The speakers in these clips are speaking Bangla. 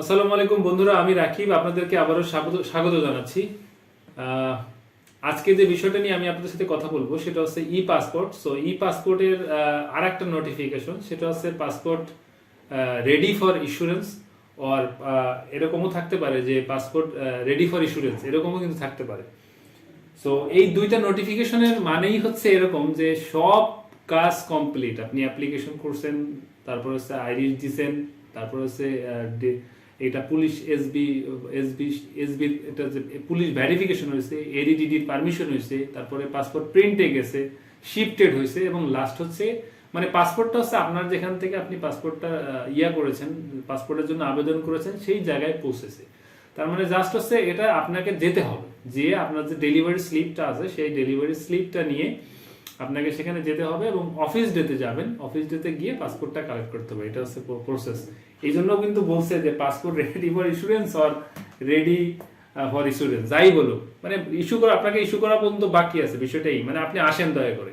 আসসালামু আলাইকুম বন্ধুরা, আমি রাকিব আপনাদেরকে আবারও স্বাগত জানাচ্ছি। আজকে যে বিষয়টা নিয়ে আমি আপনাদের সাথে কথা বলবো সেটা হচ্ছে ই পাসপোর্ট। সো ই পাসপোর্টের আরেকটা নোটিফিকেশন, সেটা হচ্ছে পাসপোর্ট রেডি ফর ইস্যুরেন্স। আর এরকমও থাকতে পারে যে পাসপোর্ট রেডি ফর ইস্যুরেন্স, এরকমও কিন্তু থাকতে পারে। সো এই দুইটা নোটিফিকেশনের মানেই হচ্ছে এরকম যে সব কাজ কমপ্লিট, আপনি অ্যাপ্লিকেশন করছেন, তারপর হচ্ছে আইরিশ দিছেন, তারপর হচ্ছে এটা পুলিশ এসবি এসবি এসবি এটা যে পুলিশ ভেরিফিকেশন হয়েছে, এডিডিডির পারমিশন হয়েছে, তারপরে পাসপোর্ট প্রিন্টে গেছে, শিফটেড হয়েছে, এবং লাস্ট হচ্ছে মানে পাসপোর্টটা হচ্ছে আপনার যেখান থেকে আপনি পাসপোর্টটা করেছেন, পাসপোর্টের জন্য আবেদন করেছেন, সেই জায়গায় পৌঁছেছে। তার মানে জাস্ট হচ্ছে এটা আপনাকে যেতে হবে, যে আপনার যে ডেলিভারি স্লিপটা আছে সেই ডেলিভারি স্লিপটা নিয়ে আপনাকে সেখানে যেতে হবে এবং অফিস ডেতে যাবেন, অফিস ডেতে গিয়ে পাসপোর্টটা কালেক্ট করতে হবে। এটা হচ্ছে প্রসেস। এই জন্য কিন্তু বলছে যে passport ready for issuance or ready for issuance, যাই বলো, মানে আপনাকে ইস্যু করা পর্যন্ত বাকি আছে, বিষয়টাই মানে আপনি আসেন দয়া করে,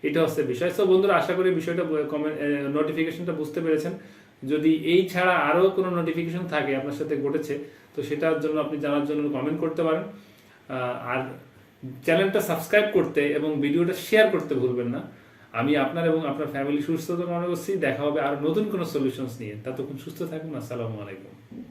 এটা হচ্ছে বিষয়। তো বন্ধুরা, আশা করি বিষয়টা নোটিফিকেশনটা বুঝতে পেরেছেন। যদি এই ছাড়া আরো কোনো নোটিফিকেশন থাকে আপনার সাথে ঘটেছে, তো সেটার জন্য আপনি জানার জন্য কমেন্ট করতে পারেন। আর চ্যানেলটা সাবস্ক্রাইব করতে এবং ভিডিওটা শেয়ার করতে ভুলবেন না। আমি আপনার এবং আপনার ফ্যামিলি সুস্থতা মনে করছি। দেখা হবে আর নতুন কোনো সলিউশনস নিয়ে। ততক্ষণ সুস্থ থাকুন। আসসালামু আলাইকুম।